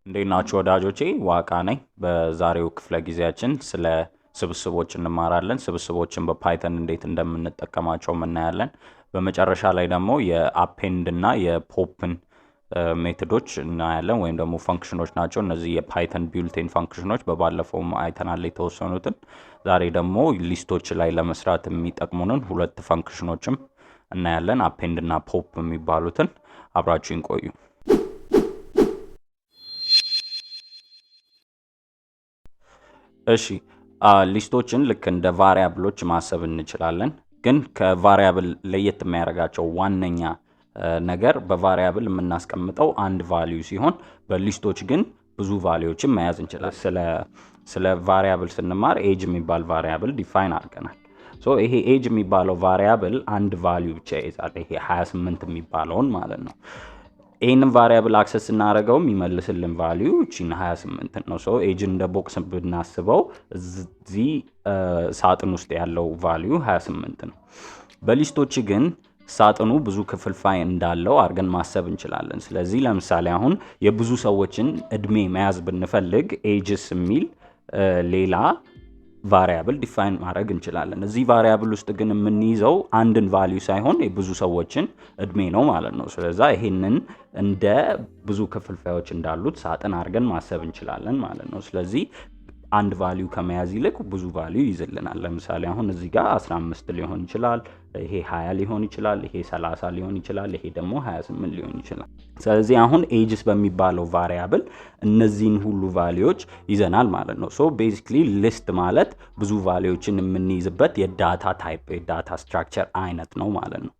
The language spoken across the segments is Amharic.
እንዴት ናችሁ ወዳጆቼ? ዋቃ ነኝ። በዛሬው ክፍለጊዜያችን ስለ ስብስቦች እንማራለን። ስብስቦችን በፓይተን እንዴት እንደምንጠቀማቸው እናያለን። በመጨረሻ ላይ ደግሞ የአፔንድ እና የፖፕን ሜቶዶች እናያለን፣ ወይም ደግሞ ፈንክሽኖች ናቸው። እነዚህ የፓይተን ቢልት-ኢን ፈንክሽኖች በባለፈው አይተናል የተወሰኑትን። ዛሬ ደግሞ ሊስቶች ላይ ለመስራት የሚጠቅሙንን ሁለት ፈንክሽኖችም እናያለን፣ አፔንድ እና ፖፕ የሚባሉትን። አብራችሁን ቆዩ። እሺ ሊስቶችን ልክ እንደ ቫሪያብሎች ማሰብ እንችላለን። ግን ከቫሪያብል ለየት የሚያደርጋቸው ዋነኛ ነገር በቫሪያብል የምናስቀምጠው አንድ ቫልዩ ሲሆን በሊስቶች ግን ብዙ ቫልዩዎችን መያዝ እንችላለን። ስለ ቫሪያብል ስንማር ኤጅ የሚባል ቫሪያብል ዲፋይን አድርገናል። ሶ ይሄ ኤጅ የሚባለው ቫሪያብል አንድ ቫልዩ ብቻ ይይዛል። ይሄ 28 የሚባለውን ማለት ነው። ይህንን ቫሪያብል አክሰስ እናደርገው የሚመልስልን ቫልዩ እቺን 28 ነው። ሶ ኤጅን እንደ ቦክስ ብናስበው እዚህ ሳጥን ውስጥ ያለው ቫልዩ 28 ነው። በሊስቶች ግን ሳጥኑ ብዙ ክፍልፋይ እንዳለው አድርገን ማሰብ እንችላለን። ስለዚህ ለምሳሌ አሁን የብዙ ሰዎችን እድሜ መያዝ ብንፈልግ ኤጅስ የሚል ሌላ ቫሪያብል ዲፋይን ማድረግ እንችላለን። እዚህ ቫሪያብል ውስጥ ግን የምንይዘው አንድን ቫልዩ ሳይሆን የብዙ ሰዎችን እድሜ ነው ማለት ነው። ስለዚህ ይሄንን እንደ ብዙ ክፍልፋዮች እንዳሉት ሳጥን አድርገን ማሰብ እንችላለን ማለት ነው። ስለዚህ አንድ ቫልዩ ከመያዝ ይልቅ ብዙ ቫልዩ ይዝልናል። ለምሳሌ አሁን እዚህ ጋር 15 ሊሆን ይችላል፣ ይሄ 20 ሊሆን ይችላል፣ ይሄ 30 ሊሆን ይችላል፣ ይሄ ደግሞ 28 ሊሆን ይችላል። ስለዚህ አሁን ኤጅስ በሚባለው ቫሪያብል እነዚህን ሁሉ ቫልዩዎች ይዘናል ማለት ነው። ሶ ቤዚክሊ ሊስት ማለት ብዙ ቫልዩዎችን የምንይዝበት የዳታ ታይፕ የዳታ ስትራክቸር አይነት ነው ማለት ነው።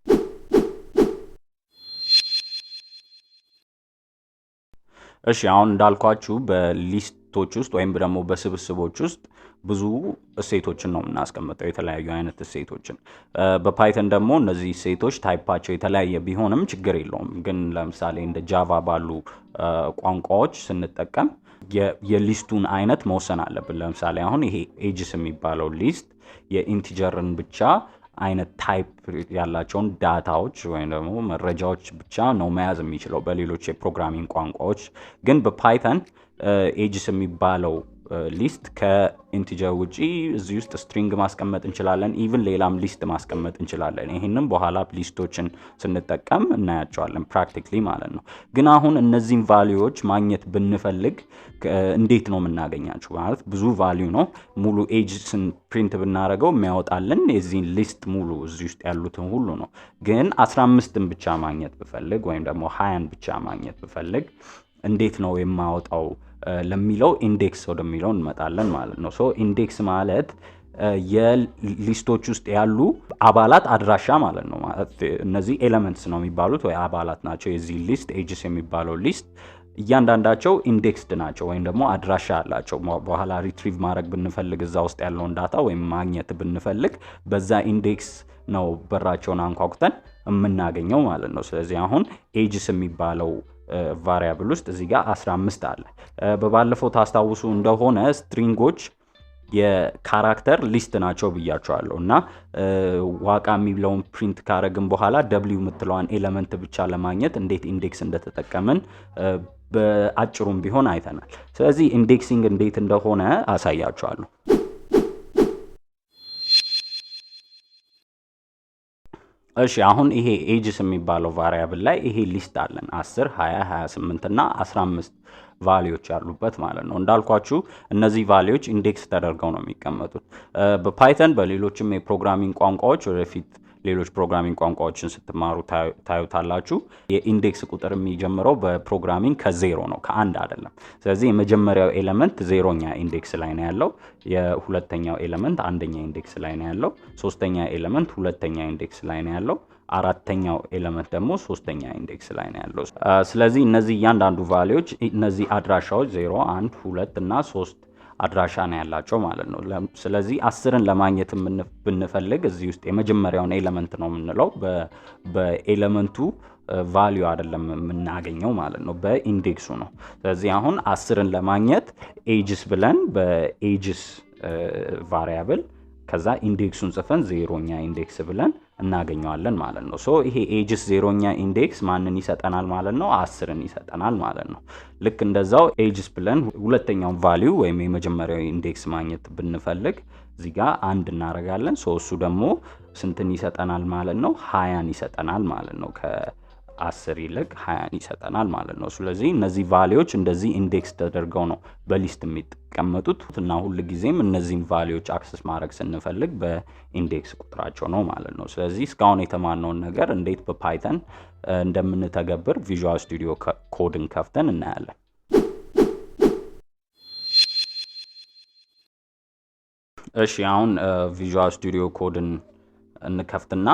እሺ አሁን እንዳልኳችሁ በሊስቶች ውስጥ ወይም ደግሞ በስብስቦች ውስጥ ብዙ እሴቶችን ነው የምናስቀምጠው፣ የተለያዩ አይነት እሴቶችን። በፓይተን ደግሞ እነዚህ እሴቶች ታይፓቸው የተለያየ ቢሆንም ችግር የለውም። ግን ለምሳሌ እንደ ጃቫ ባሉ ቋንቋዎች ስንጠቀም የሊስቱን አይነት መወሰን አለብን። ለምሳሌ አሁን ይሄ ኤጅስ የሚባለው ሊስት የኢንቲጀርን ብቻ አይነት ታይፕ ያላቸውን ዳታዎች ወይም ደግሞ መረጃዎች ብቻ ነው መያዝ የሚችለው። በሌሎች የፕሮግራሚንግ ቋንቋዎች ግን በፓይተን ኤጅስ የሚባለው ሊስት ከኢንቲጀር ውጪ እዚህ ውስጥ ስትሪንግ ማስቀመጥ እንችላለን። ኢቭን ሌላም ሊስት ማስቀመጥ እንችላለን። ይሄንን በኋላ ሊስቶችን ስንጠቀም እናያቸዋለን ፕራክቲካሊ ማለት ነው። ግን አሁን እነዚህን ቫልዩዎች ማግኘት ብንፈልግ እንዴት ነው የምናገኛቸው? ማለት ብዙ ቫልዩ ነው። ሙሉ ኤጅስን ፕሪንት ብናደርገው የሚያወጣልን የዚህን ሊስት ሙሉ እዚህ ውስጥ ያሉትን ሁሉ ነው። ግን 15ን ብቻ ማግኘት ብፈልግ ወይም ደግሞ 20ን ብቻ ማግኘት ብፈልግ እንዴት ነው የማወጣው ለሚለው ኢንዴክስ ወደሚለው እንመጣለን ማለት ነው። ሶ ኢንዴክስ ማለት የሊስቶች ውስጥ ያሉ አባላት አድራሻ ማለት ነው። ማለት እነዚህ ኤሌመንትስ ነው የሚባሉት ወይ አባላት ናቸው። የዚህ ሊስት ኤጅስ የሚባለው ሊስት እያንዳንዳቸው ኢንዴክስድ ናቸው ወይም ደግሞ አድራሻ አላቸው። በኋላ ሪትሪቭ ማድረግ ብንፈልግ እዛ ውስጥ ያለውን ዳታ ወይም ማግኘት ብንፈልግ በዛ ኢንዴክስ ነው በራቸውን አንኳኩተን የምናገኘው ማለት ነው። ስለዚህ አሁን ኤጅስ የሚባለው ቫሪያብል ውስጥ እዚህ ጋር 15 አለ። በባለፈው ታስታውሱ እንደሆነ ስትሪንጎች የካራክተር ሊስት ናቸው ብያቸዋለሁ እና ዋቃ የሚለውን ፕሪንት ካረግን በኋላ ደብሊው የምትለዋን ኤሌመንት ብቻ ለማግኘት እንዴት ኢንዴክስ እንደተጠቀምን በአጭሩም ቢሆን አይተናል። ስለዚህ ኢንዴክሲንግ እንዴት እንደሆነ አሳያቸዋለሁ። እሺ አሁን ይሄ ኤጅስ የሚባለው ቫሪያብል ላይ ይሄ ሊስት አለን 10 20 28 እና 15 ቫልዩዎች ያሉበት ማለት ነው። እንዳልኳችሁ እነዚህ ቫልዩዎች ኢንዴክስ ተደርገው ነው የሚቀመጡት። በፓይተን በሌሎችም የፕሮግራሚንግ ቋንቋዎች ወደፊት ሌሎች ፕሮግራሚንግ ቋንቋዎችን ስትማሩ ታዩታላችሁ። የኢንዴክስ ቁጥር የሚጀምረው በፕሮግራሚንግ ከዜሮ ነው፣ ከአንድ አይደለም። ስለዚህ የመጀመሪያው ኤሌመንት ዜሮኛ ኢንዴክስ ላይ ነው ያለው፣ የሁለተኛው ኤሌመንት አንደኛ ኢንዴክስ ላይ ነው ያለው፣ ሶስተኛ ኤሌመንት ሁለተኛ ኢንዴክስ ላይ ነው ያለው፣ አራተኛው ኤሌመንት ደግሞ ሶስተኛ ኢንዴክስ ላይ ነው ያለው። ስለዚህ እነዚህ እያንዳንዱ ቫልዩዎች እነዚህ አድራሻዎች 0 1 2 እና 3 አድራሻ ነው ያላቸው ማለት ነው። ስለዚህ 10ን ለማግኘት ብንፈልግ እዚህ ውስጥ የመጀመሪያውን ኤሌመንት ነው የምንለው። በኤሌመንቱ ቫልዩ አይደለም የምናገኘው ማለት ነው፣ በኢንዴክሱ ነው። ስለዚህ አሁን 10ን ለማግኘት ኤጅስ ብለን በኤጅስ ቫሪያብል ከዛ ኢንዴክሱን ጽፈን ዜሮኛ ኢንዴክስ ብለን እናገኘዋለን ማለት ነው። ሶ ይሄ ኤጅስ ዜሮኛ ኢንዴክስ ማንን ይሰጠናል ማለት ነው? 10ን ይሰጠናል ማለት ነው። ልክ እንደዛው ኤጅስ ብለን ሁለተኛውን ቫልዩ ወይም የመጀመሪያው ኢንዴክስ ማግኘት ብንፈልግ እዚህ ጋር አንድ እናደርጋለን። ሶ እሱ ደግሞ ስንትን ይሰጠናል ማለት ነው? 20ን ይሰጠናል ማለት ነው። ከ10 ይልቅ 20ን ይሰጠናል ማለት ነው። ስለዚህ እነዚህ ቫልዩዎች እንደዚህ ኢንዴክስ ተደርገው ነው በሊስት የሚቀመጡት እና ሁሉ ጊዜም እነዚህን ቫልዩዎች አክሰስ ማድረግ ስንፈልግ በኢንዴክስ ቁጥራቸው ነው ማለት ነው። ስለዚህ እስካሁን የተማርነውን ነገር እንዴት በፓይተን እንደምንተገብር ቪዥዋል ስቱዲዮ ኮድን ከፍተን እናያለን። እሺ አሁን ቪዥዋል ስቱዲዮ ኮድን እንከፍትና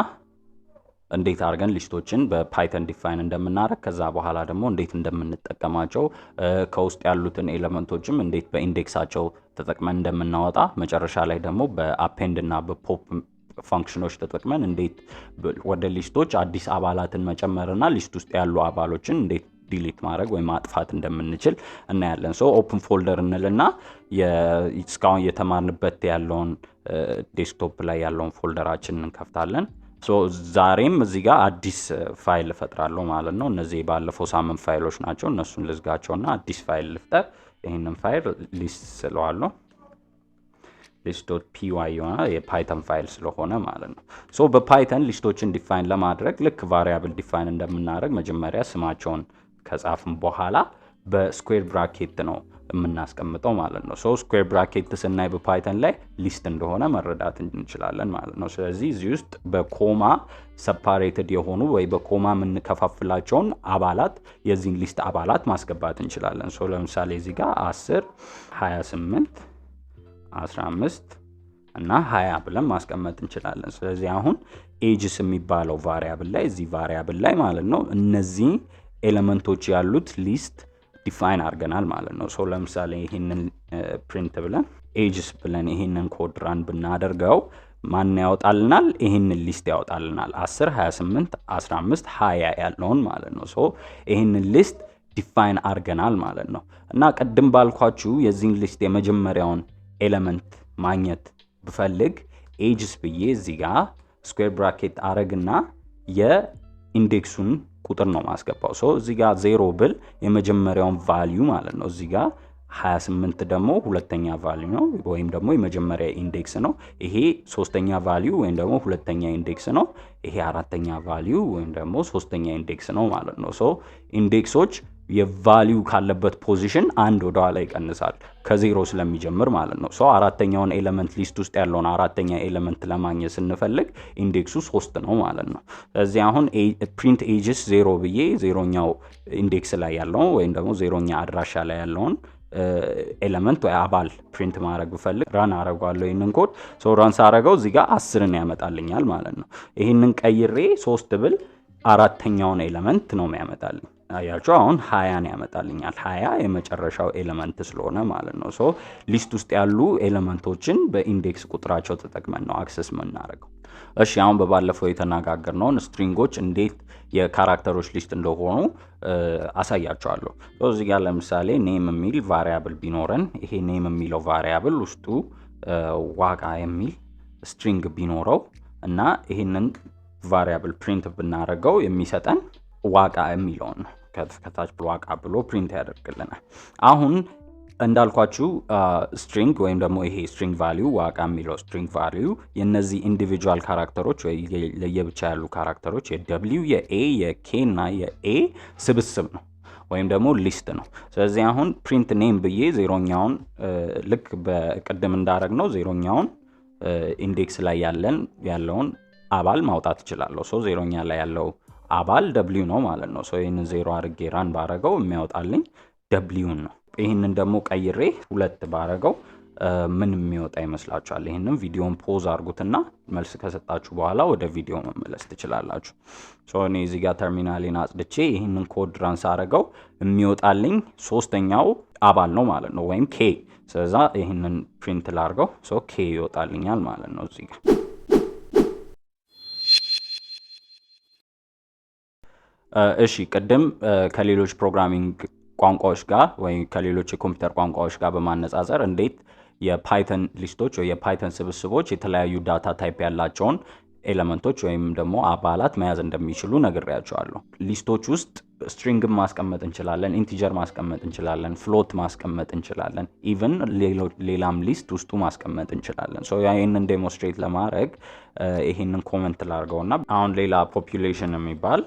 እንዴት አድርገን ሊስቶችን በፓይተን ዲፋይን እንደምናደርግ ከዛ በኋላ ደግሞ እንዴት እንደምንጠቀማቸው ከውስጥ ያሉትን ኤሌመንቶችም እንዴት በኢንዴክሳቸው ተጠቅመን እንደምናወጣ መጨረሻ ላይ ደግሞ በአፔንድ እና በፖፕ ፋንክሽኖች ተጠቅመን እንዴት ወደ ሊስቶች አዲስ አባላትን መጨመርና ሊስት ውስጥ ያሉ አባሎችን እንዴት ዲሊት ማድረግ ወይ ማጥፋት እንደምንችል እናያለን። ሶ ኦፕን ፎልደር እንልና እስካሁን የተማርንበት ያለውን ዴስክቶፕ ላይ ያለውን ፎልደራችንን እንከፍታለን። ሶ ዛሬም እዚህ ጋር አዲስ ፋይል እፈጥራለሁ ማለት ነው። እነዚህ ባለፈው ሳምንት ፋይሎች ናቸው። እነሱን ልዝጋቸውና አዲስ ፋይል ልፍጠር። ይሄንን ፋይል ሊስት ስለዋለሁ list.py የሆነ የፓይተን ፋይል ስለሆነ ማለት ነው። ሶ በፓይተን ሊስቶችን ዲፋይን ለማድረግ ልክ ቫሪያብል ዲፋይን እንደምናደርግ መጀመሪያ ስማቸውን ከጻፍን በኋላ በስኩዌር ብራኬት ነው የምናስቀምጠው ማለት ነው። ሶ ስኩዌር ብራኬት ስናይ በፓይተን ላይ ሊስት እንደሆነ መረዳት እንችላለን ማለት ነው። ስለዚህ እዚህ ውስጥ በኮማ ሰፓሬትድ የሆኑ ወይ በኮማ የምንከፋፍላቸውን አባላት የዚህን ሊስት አባላት ማስገባት እንችላለን። ሶ ለምሳሌ እዚህ ጋር 10 28 15 እና 20 ብለን ማስቀመጥ እንችላለን። ስለዚህ አሁን ኤጅስ የሚባለው ቫሪያብል ላይ እዚህ ቫሪያብል ላይ ማለት ነው እነዚህ ኤሌመንቶች ያሉት ሊስት ዲፋይን አድርገናል ማለት ነው። ሶ ለምሳሌ ይሄንን ፕሪንት ብለን ኤጅስ ብለን ይሄንን ኮድ ራን ብናደርገው ማን ያወጣልናል? ይሄንን ሊስት ያወጣልናል 10 28 15 20 ያለውን ማለት ነው። ሶ ይሄንን ሊስት ዲፋይን አድርገናል ማለት ነው። እና ቀደም ባልኳችሁ የዚህን ሊስት የመጀመሪያውን ኤሌመንት ማግኘት ብፈልግ ኤጅስ ብዬ እዚህ ጋር ስኩዌር ብራኬት አረግና የኢንዴክሱን ቁጥር ነው ማስገባው። ሶ እዚህ ጋር 0 ብል የመጀመሪያውን ቫልዩ ማለት ነው። እዚህ ጋር 28 ደግሞ ሁለተኛ ቫልዩ ነው ወይም ደግሞ የመጀመሪያ ኢንዴክስ ነው። ይሄ ሶስተኛ ቫልዩ ወይም ደግሞ ሁለተኛ ኢንዴክስ ነው። ይሄ አራተኛ ቫልዩ ወይም ደግሞ ሶስተኛ ኢንዴክስ ነው ማለት ነው። ሶ ኢንዴክሶች የቫልዩ ካለበት ፖዚሽን አንድ ወደ ኋላ ይቀንሳል ከዜሮ ስለሚጀምር ማለት ነው። ሶ አራተኛውን ኤሌመንት ሊስት ውስጥ ያለውን አራተኛ ኤሌመንት ለማግኘት ስንፈልግ ኢንዴክሱ 3 ነው ማለት ነው። ስለዚህ አሁን ፕሪንት ኤጅስ 0 ብዬ ዜሮኛው ኢንዴክስ ላይ ያለውን ወይም ደግሞ ዜሮኛ አድራሻ ላይ ያለውን ኤሌመንት ወይ አባል ፕሪንት ማድረግ ብፈልግ ራን አረጋለሁ ይሄንን ኮድ። ሶ ራን ሳረጋው እዚህ ጋር 10ን ያመጣልኛል ማለት ነው። ይሄንን ቀይሬ 3 ብል አራተኛውን ኤሌመንት ነው የሚያመጣልኝ። አያችሁ አሁን 20ን ያመጣልኛል። 20 የመጨረሻው ኤሌመንት ስለሆነ ማለት ነው። ሶ ሊስት ውስጥ ያሉ ኤሌመንቶችን በኢንዴክስ ቁጥራቸው ተጠቅመን ነው አክሰስ የምናደርገው። እሺ አሁን በባለፈው የተነጋገርነውን ስትሪንጎች እንዴት የካራክተሮች ሊስት እንደሆኑ አሳያችኋለሁ። እዚህ ጋር ለምሳሌ ኔም የሚል ቫሪያብል ቢኖረን ይሄ ኔም የሚለው ቫሪያብል ውስጡ ዋጋ የሚል ስትሪንግ ቢኖረው እና ይሄንን ቫሪያብል ፕሪንት ብናደርገው የሚሰጠን ዋጋ የሚለውን ነው። ከታች ዋጋ ብሎ ፕሪንት ያደርግልናል። አሁን እንዳልኳችሁ ስትሪንግ ወይም ደግሞ ይሄ ስትሪንግ ቫልዩ ዋጋ የሚለው ስትሪንግ ቫልዩ የነዚህ ኢንዲቪጁዋል ካራክተሮች ወይ ለየብቻ ያሉ ካራክተሮች የደብሊው የኤ የኬ እና የኤ ስብስብ ነው ወይም ደግሞ ሊስት ነው። ስለዚህ አሁን ፕሪንት ኔም ብዬ ዜሮኛውን ልክ በቅድም እንዳደረግ ነው ዜሮኛውን ኢንዴክስ ላይ ያለውን አባል ማውጣት እችላለሁ። ሶ ዜሮኛ ላይ ያለው አባል ደብሊው ነው ማለት ነው። ሶ ይሄንን 0 አድርጌ ራን ባረገው የሚያወጣልኝ ደብሊውን ነው። ይሄንን ደግሞ ቀይሬ 2 ባረገው ምን የሚወጣ ይመስላችኋል? ይሄንን ቪዲዮን ፖዝ አድርጉትና መልስ ከሰጣችሁ በኋላ ወደ ቪዲዮ መመለስ ትችላላችሁ። ሶ እኔ እዚህ ጋር ተርሚናሌን አጽድቼ ይሄንን ኮድ ራን ሳረገው የሚወጣልኝ ሶስተኛው አባል ነው ማለት ነው ወይም ኬ። ስለዛ ይሄንን ፕሪንት ላርገው። ሶ ኬ ይወጣልኛል ማለት ነው እዚህ ጋር። እሺ ቅድም ከሌሎች ፕሮግራሚንግ ቋንቋዎች ጋር ወይ ከሌሎች የኮምፒውተር ቋንቋዎች ጋር በማነጻጸር እንዴት የፓይተን ሊስቶች ወይ የፓይተን ስብስቦች የተለያዩ ዳታ ታይፕ ያላቸውን ኤሌመንቶች ወይም ደግሞ አባላት መያዝ እንደሚችሉ ነግሬያቸዋለሁ። ሊስቶች ውስጥ ስትሪንግ ማስቀመጥ እንችላለን፣ ኢንቲጀር ማስቀመጥ እንችላለን፣ ፍሎት ማስቀመጥ እንችላለን፣ ኢቭን ሌላም ሊስት ውስጡ ማስቀመጥ እንችላለን። ሶ ይሄንን ዴሞንስትሬት ለማድረግ ይሄንን ኮሜንት ላድርገውና አሁን ሌላ ፖፑሌሽን የሚባል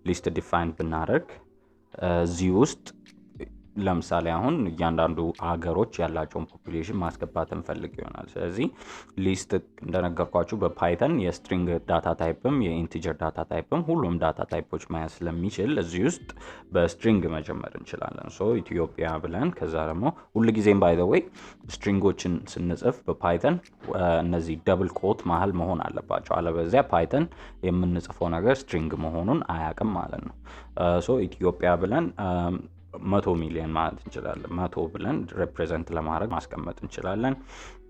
ሊስት ዲፋይን ብናደርግ እዚህ ውስጥ ለምሳሌ አሁን እያንዳንዱ ሀገሮች ያላቸውን ፖፑሌሽን ማስገባት እንፈልግ ይሆናል። ስለዚህ ሊስት እንደነገርኳችሁ በፓይተን የስትሪንግ ዳታ ታይፕም የኢንቲጀር ዳታ ታይፕም ሁሉም ዳታ ታይፖች መያዝ ስለሚችል እዚህ ውስጥ በስትሪንግ መጀመር እንችላለን። ሶ ኢትዮጵያ ብለን ከዛ ደግሞ ሁልጊዜም ባይ ዘ ዌይ ስትሪንጎችን ስንጽፍ በፓይተን እነዚህ ደብል ኮት መሀል መሆን አለባቸው። አለበለዚያ ፓይተን የምንጽፈው ነገር ስትሪንግ መሆኑን አያውቅም ማለት ነው። ሶ ኢትዮጵያ ብለን 100 ሚሊዮን ማለት እንችላለን። 100 ብለን ሪፕሬዘንት ለማድረግ ማስቀመጥ እንችላለን።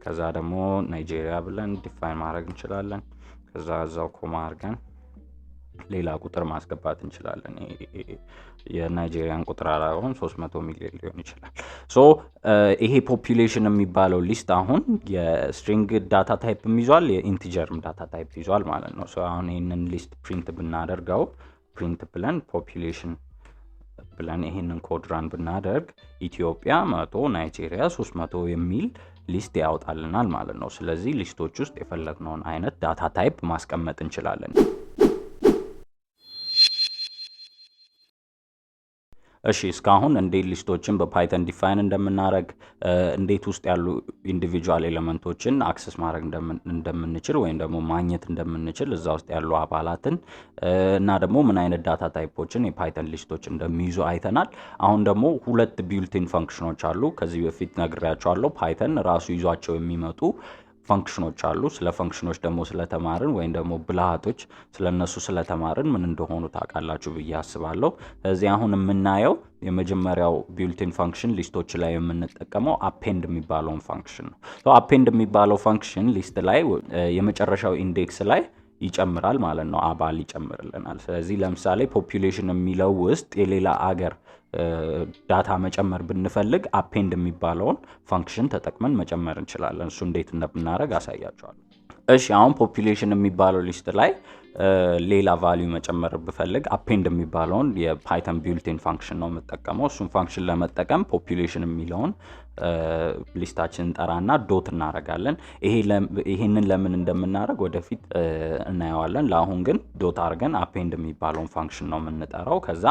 ከዛ ደግሞ ናይጄሪያ ብለን ዲፋይን ማድረግ እንችላለን። ከዛ እዛው ኮማ አድርገን ሌላ ቁጥር ማስገባት እንችላለን። የናይጄሪያን ቁጥር አራውን 300 ሚሊዮን ሊሆን ይችላል። ሶ ይሄ ፖፑሌሽን የሚባለው ሊስት አሁን የስትሪንግ ዳታ ታይፕም ይዟል፣ የኢንቲጀርም ዳታ ታይፕ ይዟል ማለት ነው። ሶ አሁን ይሄንን ሊስት ፕሪንት ብናደርገው ፕሪንት ብለን ፖፑሌሽን ብለን ይሄንን ኮድ ራን ብናደርግ ኢትዮጵያ 100 ናይጄሪያ 300 የሚል ሊስት ያወጣልናል ማለት ነው። ስለዚህ ሊስቶች ውስጥ የፈለግነውን አይነት ዳታ ታይፕ ማስቀመጥ እንችላለን። እሺ እስካሁን እንዴት ሊስቶችን በፓይተን ዲፋይን እንደምናደርግ እንዴት ውስጥ ያሉ ኢንዲቪጁዋል ኤሌመንቶችን አክሰስ ማድረግ እንደምንችል ወይም ደግሞ ማግኘት እንደምንችል እዛ ውስጥ ያሉ አባላትን እና ደግሞ ምን አይነት ዳታ ታይፖችን የፓይተን ሊስቶች እንደሚይዙ አይተናል። አሁን ደግሞ ሁለት ቢልት-ኢን ፈንክሽኖች አሉ። ከዚህ በፊት ነግሬያቸዋለሁ። ፓይተን ራሱ ይዟቸው የሚመጡ ፈንክሽኖች አሉ። ስለ ፈንክሽኖች ደግሞ ስለተማርን ወይም ደግሞ ብልሃቶች ስለነሱ ስለተማርን ምን እንደሆኑ ታውቃላችሁ ብዬ አስባለሁ። ስለዚህ አሁን የምናየው የመጀመሪያው ቢልት-ኢን ፈንክሽን ሊስቶች ላይ የምንጠቀመው append የሚባለውን ፈንክሽን ነው። ሶ append የሚባለው ፈንክሽን ሊስት ላይ የመጨረሻው ኢንዴክስ ላይ ይጨምራል ማለት ነው፣ አባል ይጨምርልናል። ስለዚህ ለምሳሌ ፖፑሌሽን የሚለው ውስጥ የሌላ አገር ዳታ መጨመር ብንፈልግ append የሚባለውን ፈንክሽን ተጠቅመን መጨመር እንችላለን። እሱ እንዴት እንደምናደርግ አሳያችኋለሁ። እሺ አሁን ፖፑሌሽን የሚባለው ሊስት ላይ ሌላ ቫልዩ መጨመር ብፈልግ append የሚባለውን የፓይተን ቢልት-ኢን ፈንክሽን ነው የምጠቀመው። እሱን ፈንክሽን ለመጠቀም ፖፑሌሽን የሚለውን ሊስታችንን ጠራና ዶት እናደርጋለን። ይሄንን ለምን እንደምናደርግ ወደፊት እናየዋለን። ለአሁን ግን ዶት አድርገን append የሚባለውን ፈንክሽን ነው የምንጠራው። ከዛ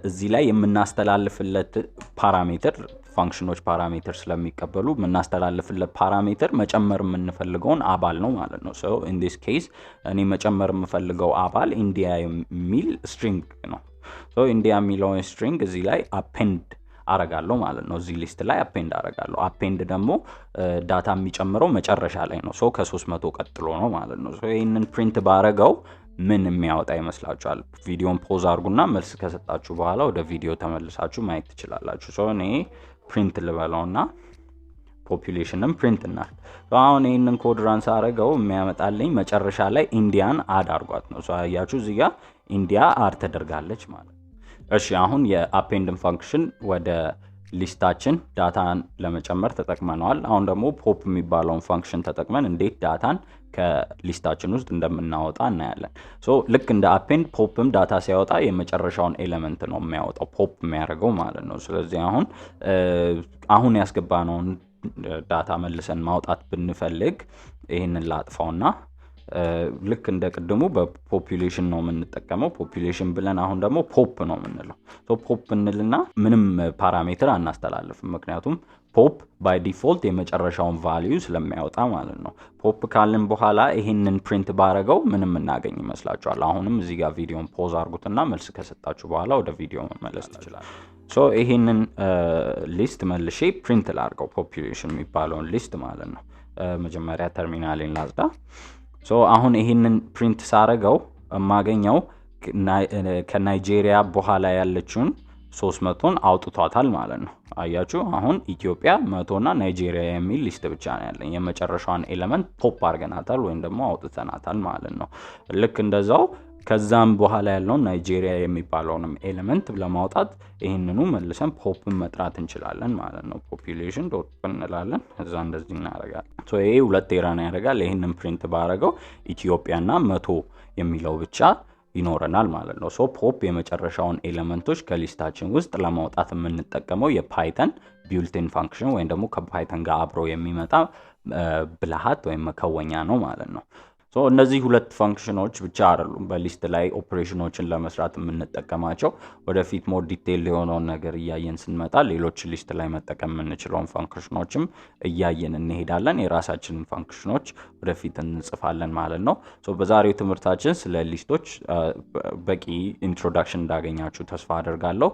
እዚህ ላይ የምናስተላልፍለት ፓራሜትር ፈንክሽኖች ፓራሜትር ስለሚቀበሉ የምናስተላልፍለት ፓራሜትር መጨመር የምንፈልገውን አባል ነው ማለት ነው። ሶ ኢን ዲስ ኬስ እኔ መጨመር የምፈልገው አባል ኢንዲያ የሚል ስትሪንግ ነው። ሶ ኢንዲያ የሚለውን ስትሪንግ እዚህ ላይ append አረጋለሁ ማለት ነው። እዚህ ሊስት ላይ append አረጋለሁ። append ደግሞ ዳታ የሚጨምረው መጨረሻ ላይ ነው። ሶ ከ300 ቀጥሎ ነው ማለት ነው። ሶ ይሄንን ፕሪንት ባረጋው ምን የሚያወጣ ይመስላችኋል? ቪዲዮን ፖዝ አድርጉና መልስ ከሰጣችሁ በኋላ ወደ ቪዲዮ ተመልሳችሁ ማየት ትችላላችሁ። ሶ እኔ ፕሪንት ልበለውና ፖፑሌሽንም ፕሪንት እናድርግ። አሁን ይሄንን ኮድ ራን ሳረገው የሚያመጣልኝ መጨረሻ ላይ ኢንዲያን አድ አድርጓት ነው። ሶ አያችሁ እዚህ ጋር ኢንዲያ አድ ተደርጋለች ማለት። እሺ አሁን የአፔንድን ፈንክሽን ወደ ሊስታችን ዳታን ለመጨመር ተጠቅመናል። አሁን ደግሞ ፖፕ የሚባለውን ፈንክሽን ተጠቅመን እንዴት ዳታን ከሊስታችን ውስጥ እንደምናወጣ እናያለን። ሶ ልክ እንደ append ፖፕም ዳታ ሲያወጣ የመጨረሻውን ኤሌመንት ነው የሚያወጣው ፖፕ የሚያደርገው ማለት ነው። ስለዚህ አሁን ያስገባነውን ዳታ መልሰን ማውጣት ብንፈልግ ይሄንን ላጥፋውና ልክ እንደ ቅድሙ በፖፑሌሽን ነው የምንጠቀመው። ፖፑሌሽን ብለን አሁን ደግሞ ፖፕ ነው የምንለው። ሶ ፖፕ እንልና ምንም ፓራሜትር አናስተላልፍም፣ ምክንያቱም ፖፕ ባይ ዲፎልት የመጨረሻውን ቫልዩ ስለሚያወጣ ማለት ነው። ፖፕ ካልን በኋላ ይሄንን ፕሪንት ባረገው ምንም እናገኝ ይመስላችኋል? አሁንም እዚህ ጋር ቪዲዮን ፖዝ አድርጉትና መልስ ከሰጣችሁ በኋላ ወደ ቪዲዮ መመለስ ትችላላችሁ። ሶ ይሄንን ሊስት መልሼ ፕሪንት ላድርገው፣ ፖፑሌሽን የሚባለውን ሊስት ማለት ነው። መጀመሪያ ተርሚናሌን ላጽዳ። ሶ አሁን ይሄንን ፕሪንት ሳረገው የማገኘው ከናይጄሪያ በኋላ ያለችውን 300ን አውጥቷታል ማለት ነው። አያችሁ አሁን ኢትዮጵያ 100 እና ናይጄሪያ የሚል ሊስት ብቻ ነው ያለኝ። የመጨረሻዋን ኤሌመንት ፖፕ አድርገናታል ወይም ደግሞ አውጥተናታል ማለት ነው። ልክ እንደዛው ከዛም በኋላ ያለው ናይጄሪያ የሚባለውንም ኤሌመንት ለማውጣት ይሄንኑ መልሰን ፖፕን መጥራት እንችላለን ማለት ነው population ዶት እንላለን እዛ እንደዚህ እናደርጋለን ሶ ይሄ ሁለት ኤራን ያደርጋል ይሄንን ፕሪንት ባረጋው ኢትዮጵያና 100 የሚለው ብቻ ይኖረናል ማለት ነው ሶ ፖፕ የመጨረሻውን ኤሌመንቶች ከሊስታችን ውስጥ ለማውጣት የምንጠቀመው የፓይተን ቢልት-ኢን ፋንክሽን ወይም ደግሞ ከፓይተን ጋር አብሮ የሚመጣ ብልሃት ወይም መከወኛ ነው ማለት ነው ሶ እነዚህ ሁለት ፋንክሽኖች ብቻ አይደሉም በሊስት ላይ ኦፕሬሽኖችን ለመስራት የምንጠቀማቸው ወደፊት ሞር ዲቴይል የሆነውን ነገር እያየን ስንመጣ ሌሎች ሊስት ላይ መጠቀም የምንችለውን ፋንክሽኖችም እያየን እንሄዳለን የራሳችንን ፋንክሽኖች ወደፊት እንጽፋለን ማለት ነው ሶ በዛሬው ትምህርታችን ስለ ሊስቶች በቂ ኢንትሮዳክሽን እንዳገኛችሁ ተስፋ አደርጋለሁ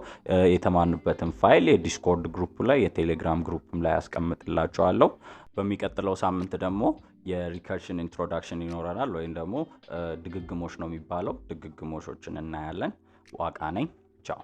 የተማርንበትን ፋይል የዲስኮርድ ግሩፕ ላይ የቴሌግራም ግሩፕም ላይ አስቀምጥላችኋለሁ በሚቀጥለው ሳምንት ደግሞ የሪከርሽን ኢንትሮዳክሽን ይኖረናል ወይም ደግሞ ድግግሞሽ ነው የሚባለው ድግግሞሾችን እናያለን ዋቃ ነኝ ቻው